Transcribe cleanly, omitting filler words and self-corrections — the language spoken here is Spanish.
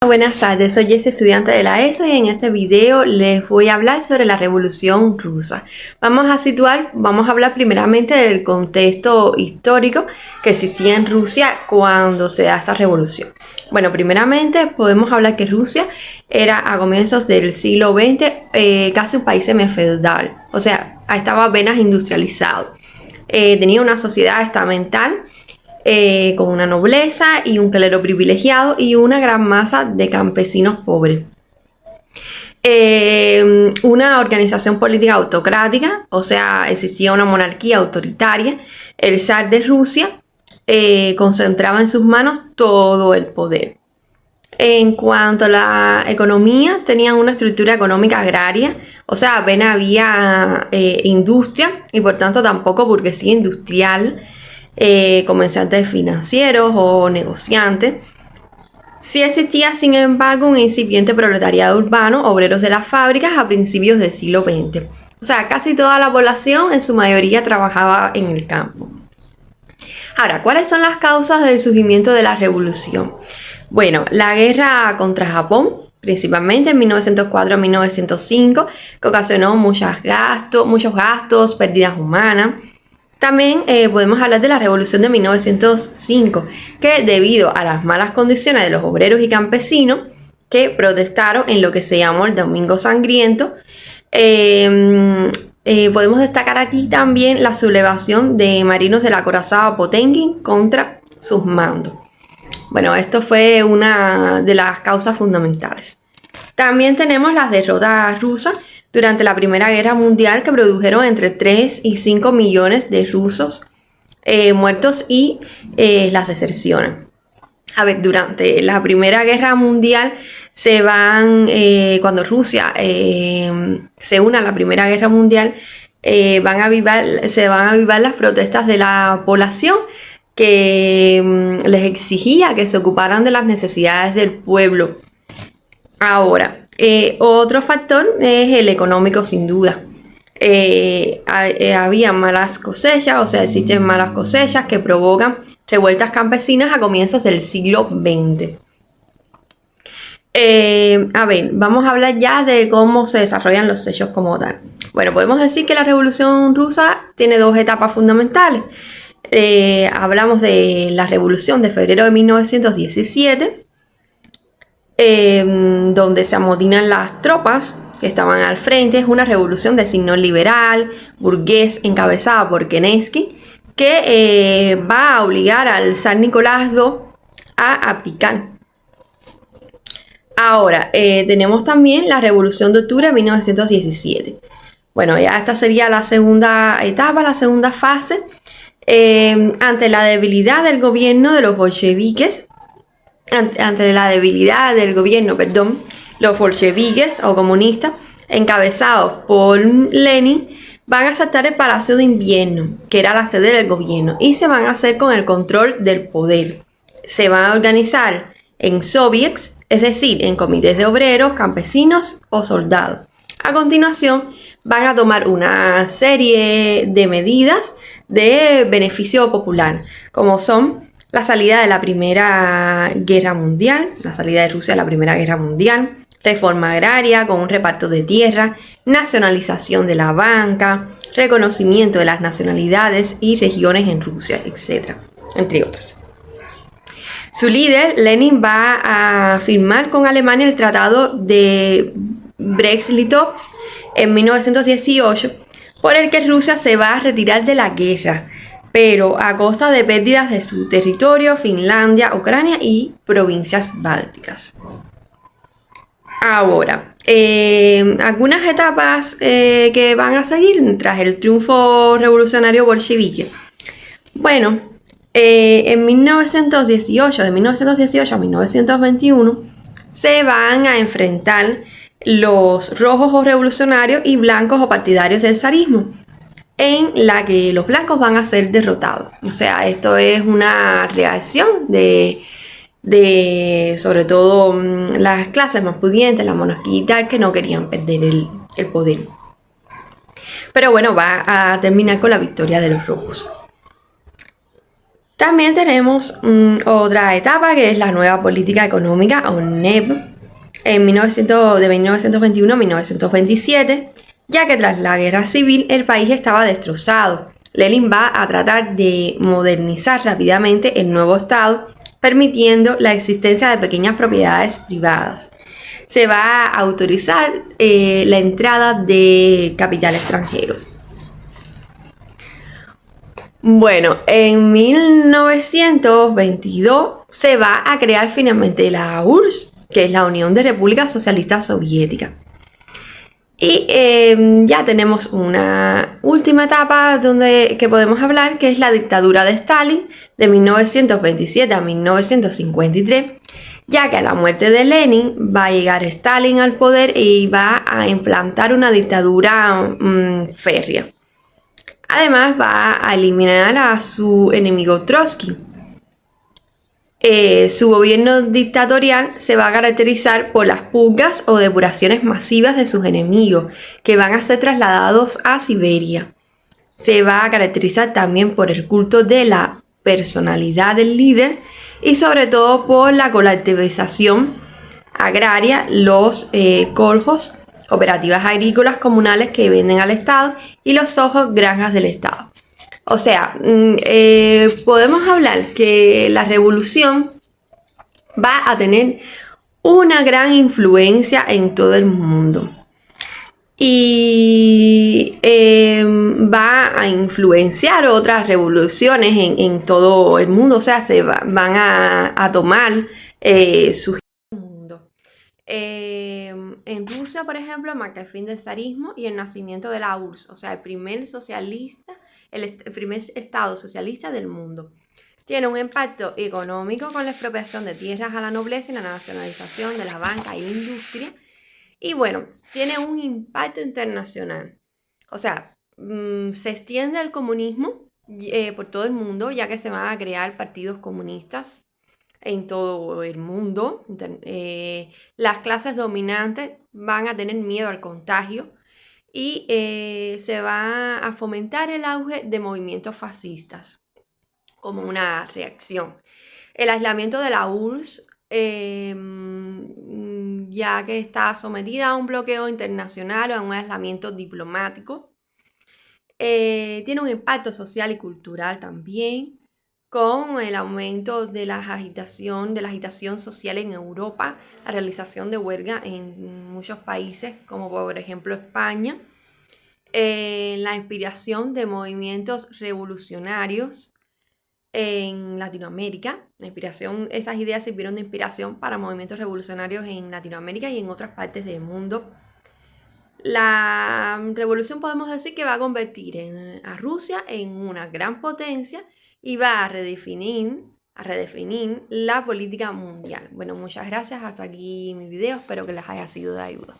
Buenas tardes, soy Jessie, estudiante de la ESO, y en este video les voy a hablar sobre la Revolución Rusa. Vamos a hablar primeramente del contexto histórico que existía en Rusia cuando se da esta revolución. Bueno, primeramente podemos hablar que Rusia era a comienzos del siglo XX casi un país semifeudal, o sea, estaba apenas industrializado. Tenía una sociedad estamental con una nobleza y un clero privilegiado y una gran masa de campesinos pobres. Una organización política autocrática, o sea, existía una monarquía autoritaria. El zar de Rusia concentraba en sus manos todo el poder. En cuanto a la economía, tenían una estructura económica agraria, o sea, apenas había industria y por tanto tampoco burguesía industrial, comerciantes financieros o negociantes. Sí existía, sin embargo, un incipiente proletariado urbano, obreros de las fábricas a principios del siglo XX. O sea, casi toda la población en su mayoría trabajaba en el campo. Ahora, ¿cuáles son las causas del surgimiento de la revolución? Bueno, la guerra contra Japón, principalmente en 1904-1905, que ocasionó muchos gastos, pérdidas humanas. También podemos hablar de la revolución de 1905, que debido a las malas condiciones de los obreros y campesinos que protestaron en lo que se llamó el Domingo Sangriento, podemos destacar aquí también la sublevación de marinos del acorazado Potemkin contra sus mandos. Bueno, esto fue una de las causas fundamentales. También tenemos las derrotas rusas durante la Primera Guerra Mundial, que produjeron entre 3 y 5 millones de rusos muertos y las deserciones. A ver, durante la Primera Guerra Mundial cuando Rusia se une a la Primera Guerra Mundial, se van a avivar las protestas de la población que les exigía que se ocuparan de las necesidades del pueblo. Ahora, otro factor es el económico, sin duda. Había malas cosechas, o sea, existen malas cosechas que provocan revueltas campesinas a comienzos del siglo XX. Vamos a hablar ya de cómo se desarrollan los hechos como tal. Bueno, podemos decir que la Revolución Rusa tiene dos etapas fundamentales. Hablamos de la Revolución de febrero de 1917, donde se amotinan las tropas que estaban al frente. Es una revolución de signo liberal, burgués, encabezada por Kerensky, que va a obligar al zar Nicolás II a abdicar. Ahora, tenemos también la Revolución de Octubre de 1917. Bueno, ya esta sería la segunda etapa, la segunda fase. Ante la debilidad del gobierno de los bolcheviques, los bolcheviques o comunistas, encabezados por Lenin, van a asaltar el Palacio de Invierno, que era la sede del gobierno, y se van a hacer con el control del poder. Se van a organizar en soviets, es decir, en comités de obreros, campesinos o soldados. A continuación, van a tomar una serie de medidas de beneficio popular, como son la salida de la Primera Guerra Mundial, la salida de Rusia de la Primera Guerra Mundial, reforma agraria con un reparto de tierra, nacionalización de la banca, reconocimiento de las nacionalidades y regiones en Rusia, etc., entre otras. Su líder, Lenin, va a firmar con Alemania el Tratado de Brest-Litovsk en 1918, por el que Rusia se va a retirar de la guerra, pero a costa de pérdidas de su territorio, Finlandia, Ucrania y provincias bálticas. Ahora, algunas etapas que van a seguir tras el triunfo revolucionario bolchevique. Bueno, en 1918, de 1918 a 1921, se van a enfrentar los rojos o revolucionarios y blancos o partidarios del zarismo, en la que los blancos van a ser derrotados. O sea, esto es una reacción de sobre todo las clases más pudientes, la monarquía y tal, que no querían perder el poder. Pero bueno, va a terminar con la victoria de los rojos. También tenemos otra etapa que es la nueva política económica o NEP de 1921 a 1927, ya que tras la guerra civil el país estaba destrozado. Lenin va a tratar de modernizar rápidamente el nuevo Estado, permitiendo la existencia de pequeñas propiedades privadas. Se va a autorizar la entrada de capital extranjero. Bueno, en 1922 se va a crear finalmente la URSS, que es la Unión de Repúblicas Socialistas Soviéticas. Y ya tenemos una última etapa que podemos hablar, que es la dictadura de Stalin de 1927 a 1953, ya que a la muerte de Lenin va a llegar Stalin al poder y va a implantar una dictadura férrea. Además va a eliminar a su enemigo Trotsky. Su gobierno dictatorial se va a caracterizar por las purgas o depuraciones masivas de sus enemigos, que van a ser trasladados a Siberia. Se va a caracterizar también por el culto de la personalidad del líder y sobre todo por la colectivización agraria, los coljos, cooperativas agrícolas comunales que venden al Estado, y los ojos, granjas del Estado. O sea, podemos hablar que la revolución va a tener una gran influencia en todo el mundo y va a influenciar otras revoluciones en todo el mundo. O sea, van a tomar su mundo. En Rusia, por ejemplo, marca el fin del zarismo y el nacimiento de la URSS, o sea, el primer estado socialista del mundo. Tiene un impacto económico con la expropiación de tierras a la nobleza y la nacionalización de la banca y la industria. Y bueno, tiene un impacto internacional. O sea, se extiende el comunismo por todo el mundo, ya que se van a crear partidos comunistas en todo el mundo. Las clases dominantes van a tener miedo al contagio y se va a fomentar el auge de movimientos fascistas como una reacción. El aislamiento de la URSS, ya que está sometida a un bloqueo internacional o a un aislamiento diplomático, tiene un impacto social y cultural también, con el aumento de la agitación social en Europa, la realización de huelga en muchos países, como por ejemplo España, la inspiración de movimientos revolucionarios en Latinoamérica. Esas ideas sirvieron de inspiración para movimientos revolucionarios en Latinoamérica y en otras partes del mundo. La revolución podemos decir que va a convertir a Rusia en una gran potencia y va a redefinir la política mundial. Bueno, muchas gracias. Hasta aquí mi video. Espero que les haya sido de ayuda.